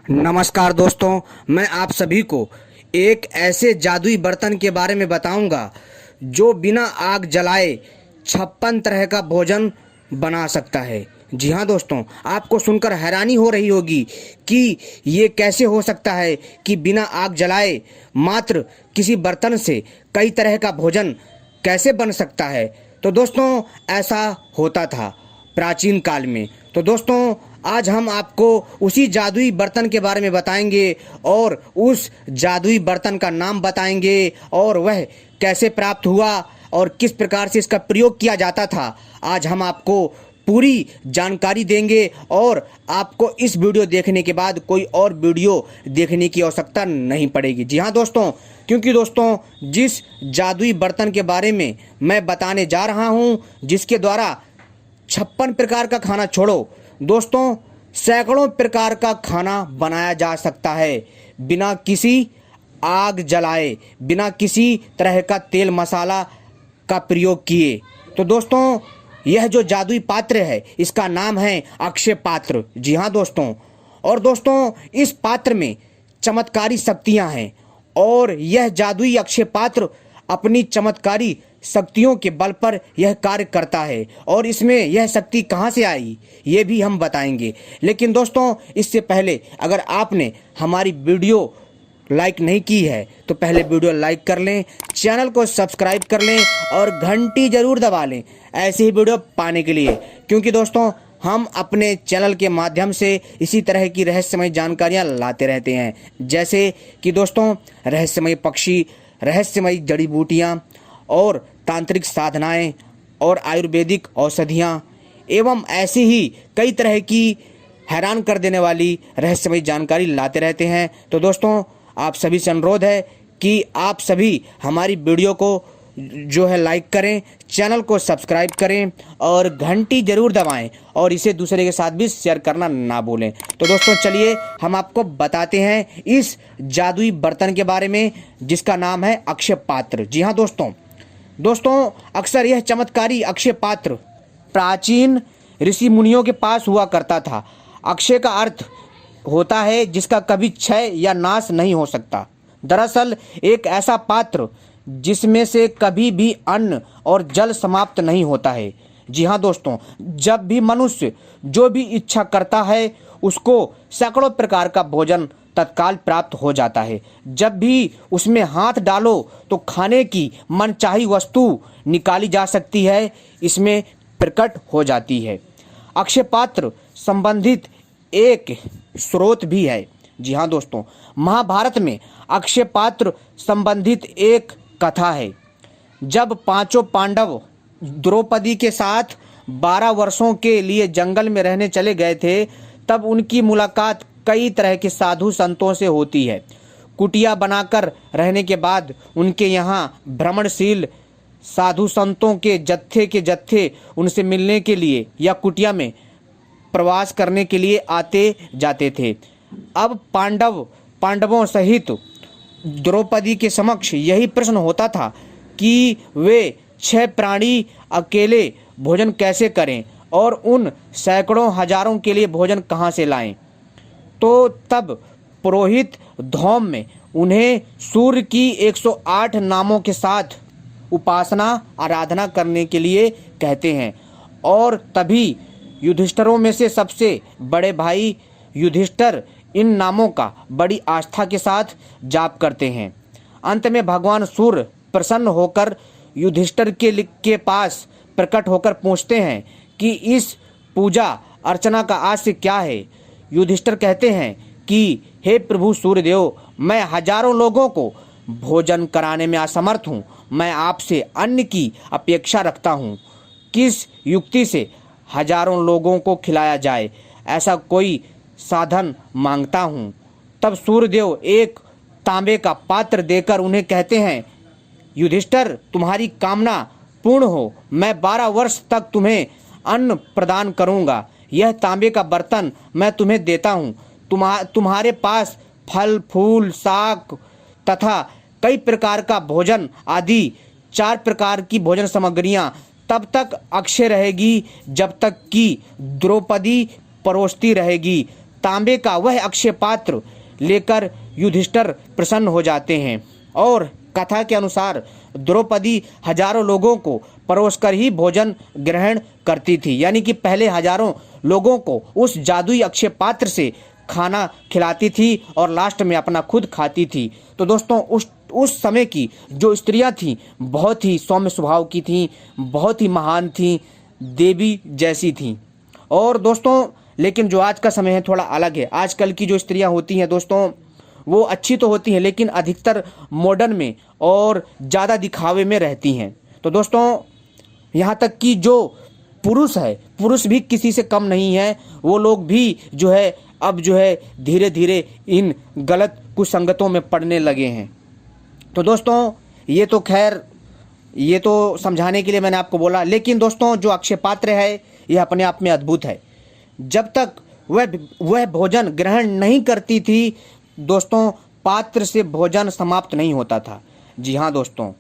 नमस्कार दोस्तों, मैं आप सभी को एक ऐसे जादुई बर्तन के बारे में बताऊंगा जो बिना आग जलाए 56 तरह का भोजन बना सकता है। जी हाँ दोस्तों, आपको सुनकर हैरानी हो रही होगी कि ये कैसे हो सकता है कि बिना आग जलाए मात्र किसी बर्तन से कई तरह का भोजन कैसे बन सकता है। तो दोस्तों, ऐसा होता था प्राचीन काल में। तो दोस्तों, आज हम आपको उसी जादुई बर्तन के बारे में बताएंगे और उस जादुई बर्तन का नाम बताएंगे और वह कैसे प्राप्त हुआ और किस प्रकार से इसका प्रयोग किया जाता था। आज हम आपको पूरी जानकारी देंगे और आपको इस वीडियो देखने के बाद कोई और वीडियो देखने की आवश्यकता नहीं पड़ेगी। जी हाँ दोस्तों, क्योंकि दोस्तों जिस जादुई बर्तन के बारे में मैं बताने जा रहा हूँ, जिसके द्वारा 56 प्रकार का खाना छोड़ो दोस्तों, सैकड़ों प्रकार का खाना बनाया जा सकता है बिना किसी आग जलाए, बिना किसी तरह का तेल मसाला का प्रयोग किए। तो दोस्तों, यह जो जादुई पात्र है इसका नाम है अक्षय पात्र। जी हाँ दोस्तों, और दोस्तों इस पात्र में चमत्कारी शक्तियाँ हैं और यह जादुई अक्षय पात्र अपनी चमत्कारी शक्तियों के बल पर यह कार्य करता है। और इसमें यह शक्ति कहाँ से आई ये भी हम बताएंगे। लेकिन दोस्तों, इससे पहले अगर आपने हमारी वीडियो लाइक नहीं की है तो पहले वीडियो लाइक कर लें, चैनल को सब्सक्राइब कर लें और घंटी जरूर दबा लें ऐसी ही वीडियो पाने के लिए। क्योंकि दोस्तों हम अपने चैनल के माध्यम से इसी तरह की रहस्यमय जानकारियाँ लाते रहते हैं, जैसे कि दोस्तों रहस्यमय पक्षी, रहस्यमय जड़ी बूटियाँ और तांत्रिक साधनाएं और आयुर्वेदिक औषधियाँ एवं ऐसी ही कई तरह की हैरान कर देने वाली रहस्यमय जानकारी लाते रहते हैं। तो दोस्तों, आप सभी से अनुरोध है कि आप सभी हमारी वीडियो को जो है लाइक करें, चैनल को सब्सक्राइब करें और घंटी जरूर दबाएं और इसे दूसरे के साथ भी शेयर करना ना भूलें। तो दोस्तों चलिए हम आपको बताते हैं इस जादुई बर्तन के बारे में जिसका नाम है अक्षय पात्र। जी हाँ दोस्तों अक्सर यह चमत्कारी अक्षय पात्र प्राचीन ऋषि मुनियों के पास हुआ करता था। अक्षय का अर्थ होता है जिसका कभी क्षय या नाश नहीं हो सकता। दरअसल एक ऐसा पात्र जिसमें से कभी भी अन्न और जल समाप्त नहीं होता है। जी हाँ दोस्तों, जब भी मनुष्य जो भी इच्छा करता है उसको सैकड़ों प्रकार का भोजन तत्काल प्राप्त हो जाता है। जब भी उसमें हाथ डालो तो खाने की मनचाही वस्तु निकाली जा सकती है, इसमें प्रकट हो जाती है। अक्षय पात्र संबंधित एक स्रोत भी है। जी हाँ दोस्तों, महाभारत में अक्षय पात्र संबंधित एक कथा है। जब पांचों पांडव द्रौपदी के साथ 12 वर्षों के लिए जंगल में रहने चले गए थे, तब उनकी मुलाकात कई तरह के साधु संतों से होती है। कुटिया बनाकर रहने के बाद उनके यहाँ भ्रमणशील साधु संतों के जत्थे उनसे मिलने के लिए या कुटिया में प्रवास करने के लिए आते जाते थे। अब पांडवों सहित द्रौपदी के समक्ष यही प्रश्न होता था कि वे 6 प्राणी अकेले भोजन कैसे करें और उन सैकड़ों हजारों के लिए भोजन कहाँ से लाएं। तो तब पुरोहित धौम में उन्हें सूर्य की 108 नामों के साथ उपासना आराधना करने के लिए कहते हैं। और तभी युधिष्ठिरों में से सबसे बड़े भाई युधिष्ठिर इन नामों का बड़ी आस्था के साथ जाप करते हैं। अंत में भगवान सूर्य प्रसन्न होकर युधिष्ठिर के पास प्रकट होकर पूछते हैं कि इस पूजा अर्चना का आशय क्या है। युधिष्ठिर कहते हैं कि हे प्रभु सूर्यदेव, मैं हजारों लोगों को भोजन कराने में असमर्थ हूँ। मैं आपसे अन्न की अपेक्षा रखता हूँ। किस युक्ति से हजारों लोगों को खिलाया जाए, ऐसा कोई साधन मांगता हूँ। तब सूर्यदेव एक तांबे का पात्र देकर उन्हें कहते हैं, युधिष्ठिर, तुम्हारी कामना पूर्ण हो। मैं 12 वर्ष तक तुम्हें अन्न प्रदान करूँगा। यह तांबे का बर्तन मैं तुम्हें देता हूँ। तुम्हारे पास फल फूल साग तथा कई प्रकार का भोजन आदि 4 प्रकार की भोजन सामग्रियाँ तब तक अक्षय रहेगी जब तक कि द्रौपदी परोसती रहेगी। तांबे का वह अक्षय पात्र लेकर युधिष्ठिर प्रसन्न हो जाते हैं और कथा के अनुसार द्रौपदी हजारों लोगों को परोसकर ही भोजन ग्रहण करती थी, यानी कि पहले हजारों लोगों को उस जादुई अक्षय पात्र से खाना खिलाती थी और लास्ट में अपना खुद खाती थी। तो दोस्तों उस समय की जो स्त्रियां थीं बहुत ही सौम्य स्वभाव की थीं, बहुत ही महान थीं, देवी जैसी थीं। और दोस्तों लेकिन जो आज का समय है थोड़ा अलग है। आजकल की जो स्त्रियां होती हैं दोस्तों वो अच्छी तो होती हैं लेकिन अधिकतर मॉडर्न में और ज़्यादा दिखावे में रहती हैं। तो दोस्तों यहाँ तक कि जो पुरुष भी किसी से कम नहीं है, वो लोग भी जो है अब जो है धीरे धीरे इन गलत कुसंगतों में पड़ने लगे हैं। तो दोस्तों ये तो खैर ये तो समझाने के लिए मैंने आपको बोला, लेकिन दोस्तों जो अक्षय पात्र है यह अपने आप में अद्भुत है। जब तक वह भोजन ग्रहण नहीं करती थी दोस्तों पात्र से भोजन समाप्त नहीं होता था। जी हाँ दोस्तों,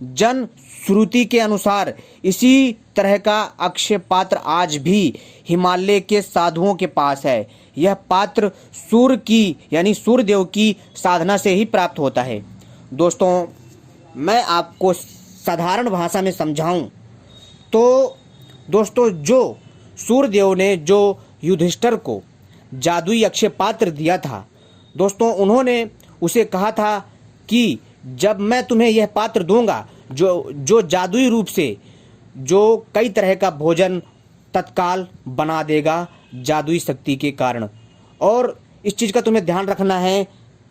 जन श्रुति के अनुसार इसी तरह का अक्षय पात्र आज भी हिमालय के साधुओं के पास है। यह पात्र सूर्य की यानी सूर्यदेव की साधना से ही प्राप्त होता है। दोस्तों मैं आपको साधारण भाषा में समझाऊं तो दोस्तों जो सूर्यदेव ने जो युधिष्ठिर को जादुई अक्षय पात्र दिया था दोस्तों, उन्होंने उसे कहा था कि जब मैं तुम्हें यह पात्र दूंगा जो जादुई रूप से जो कई तरह का भोजन तत्काल बना देगा जादुई शक्ति के कारण। और इस चीज़ का तुम्हें ध्यान रखना है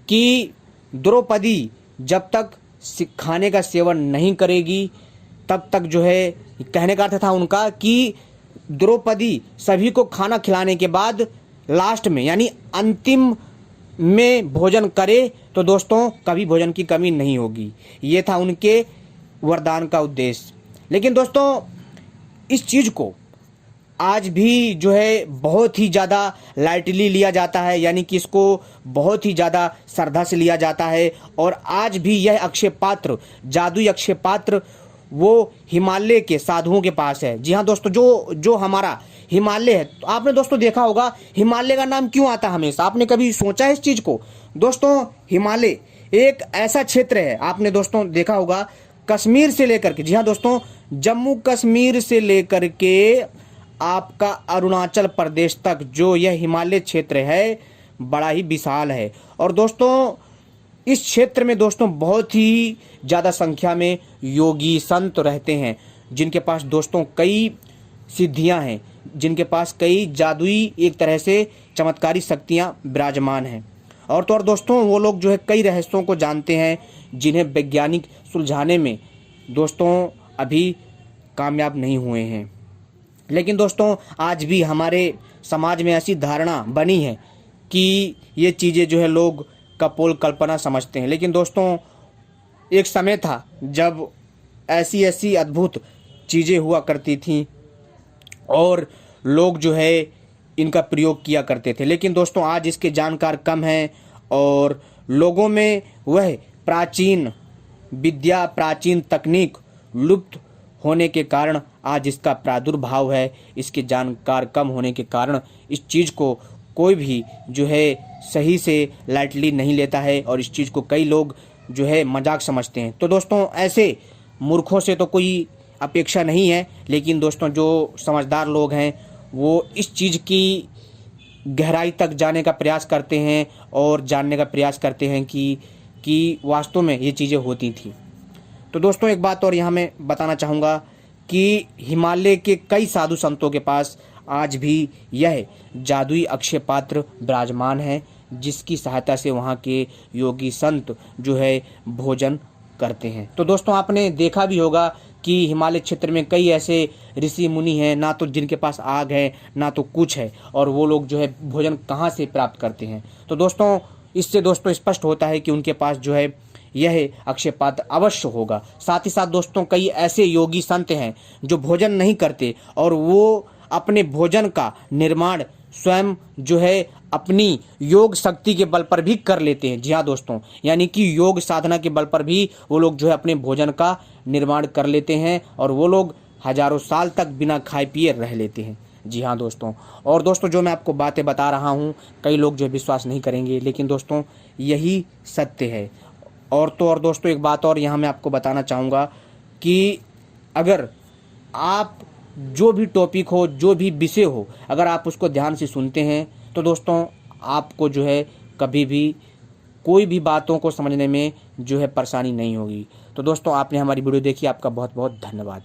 कि द्रौपदी जब तक खाने का सेवन नहीं करेगी तब तक जो है, कहने का अर्थ था उनका कि द्रौपदी सभी को खाना खिलाने के बाद लास्ट में यानी अंतिम में भोजन करे तो दोस्तों कभी भोजन की कमी नहीं होगी। ये था उनके वरदान का उद्देश्य। लेकिन दोस्तों इस चीज़ को आज भी जो है बहुत ही ज़्यादा लाइटली लिया जाता है, यानी कि इसको बहुत ही ज़्यादा श्रद्धा से लिया जाता है। और आज भी यह अक्षय पात्र जादुई अक्षय पात्र वो हिमालय के साधुओं के पास है। जी हाँ दोस्तों, जो हमारा हिमालय है, तो आपने दोस्तों देखा होगा हिमालय का नाम क्यों आता है हमेशा, आपने कभी सोचा है इस चीज़ को? दोस्तों हिमालय एक ऐसा क्षेत्र है, आपने दोस्तों देखा होगा कश्मीर से लेकर के, जी हाँ दोस्तों, जम्मू कश्मीर से लेकर के आपका अरुणाचल प्रदेश तक जो यह हिमालय क्षेत्र है बड़ा ही विशाल है। और दोस्तों इस क्षेत्र में दोस्तों बहुत ही ज़्यादा संख्या में योगी संत रहते हैं जिनके पास दोस्तों कई सिद्धियां हैं, जिनके पास कई जादुई एक तरह से चमत्कारी शक्तियां विराजमान हैं। और तो और दोस्तों वो लोग जो है कई रहस्यों को जानते हैं जिन्हें वैज्ञानिक सुलझाने में दोस्तों अभी कामयाब नहीं हुए हैं। लेकिन दोस्तों आज भी हमारे समाज में ऐसी धारणा बनी है कि ये चीज़ें जो है लोग कपोल कल्पना समझते हैं। लेकिन दोस्तों एक समय था जब ऐसी ऐसी अद्भुत चीज़ें हुआ करती थीं और लोग जो है इनका प्रयोग किया करते थे। लेकिन दोस्तों आज इसके जानकार कम हैं और लोगों में वह प्राचीन विद्या प्राचीन तकनीक लुप्त होने के कारण आज इसका प्रादुर्भाव है। इसके जानकार कम होने के कारण इस चीज़ को कोई भी जो है सही से लाइटली नहीं लेता है और इस चीज़ को कई लोग जो है मजाक समझते हैं। तो दोस्तों ऐसे मूर्खों से तो कोई अपेक्षा नहीं है, लेकिन दोस्तों जो समझदार लोग हैं वो इस चीज़ की गहराई तक जाने का प्रयास करते हैं और जानने का प्रयास करते हैं कि वास्तव में ये चीज़ें होती थी। तो दोस्तों एक बात और यहाँ मैं बताना चाहूँगा कि हिमालय के कई साधु संतों के पास आज भी यह जादुई अक्षय पात्र विराजमान है जिसकी सहायता से वहाँ के योगी संत जो है भोजन करते हैं। तो दोस्तों आपने देखा भी होगा कि हिमालय क्षेत्र में कई ऐसे ऋषि मुनि हैं ना तो जिनके पास आग है ना तो कुछ है, और वो लोग जो है भोजन कहाँ से प्राप्त करते हैं। तो दोस्तों इससे दोस्तों स्पष्ट होता है कि उनके पास जो है यह अक्षय पात्र अवश्य होगा। साथ ही साथ दोस्तों कई ऐसे योगी संत हैं जो भोजन नहीं करते और वो अपने भोजन का निर्माण स्वयं जो है अपनी योग शक्ति के बल पर भी कर लेते हैं। जी हाँ दोस्तों, यानी कि योग साधना के बल पर भी वो लोग जो है अपने भोजन का निर्माण कर लेते हैं और वो लोग हजारों साल तक बिना खाए पिए रह लेते हैं। जी हाँ दोस्तों, और दोस्तों जो मैं आपको बातें बता रहा हूँ कई लोग जो विश्वास नहीं करेंगे, लेकिन दोस्तों यही सत्य है। और तो और दोस्तों एक बात और यहाँ मैं आपको बताना चाहूँगा कि अगर आप जो भी टॉपिक हो, जो भी विषय हो, अगर आप उसको ध्यान से सुनते हैं तो दोस्तों आपको जो है कभी भी कोई भी बातों को समझने में जो है परेशानी नहीं होगी। तो दोस्तों आपने हमारी वीडियो देखी, आपका बहुत बहुत धन्यवाद।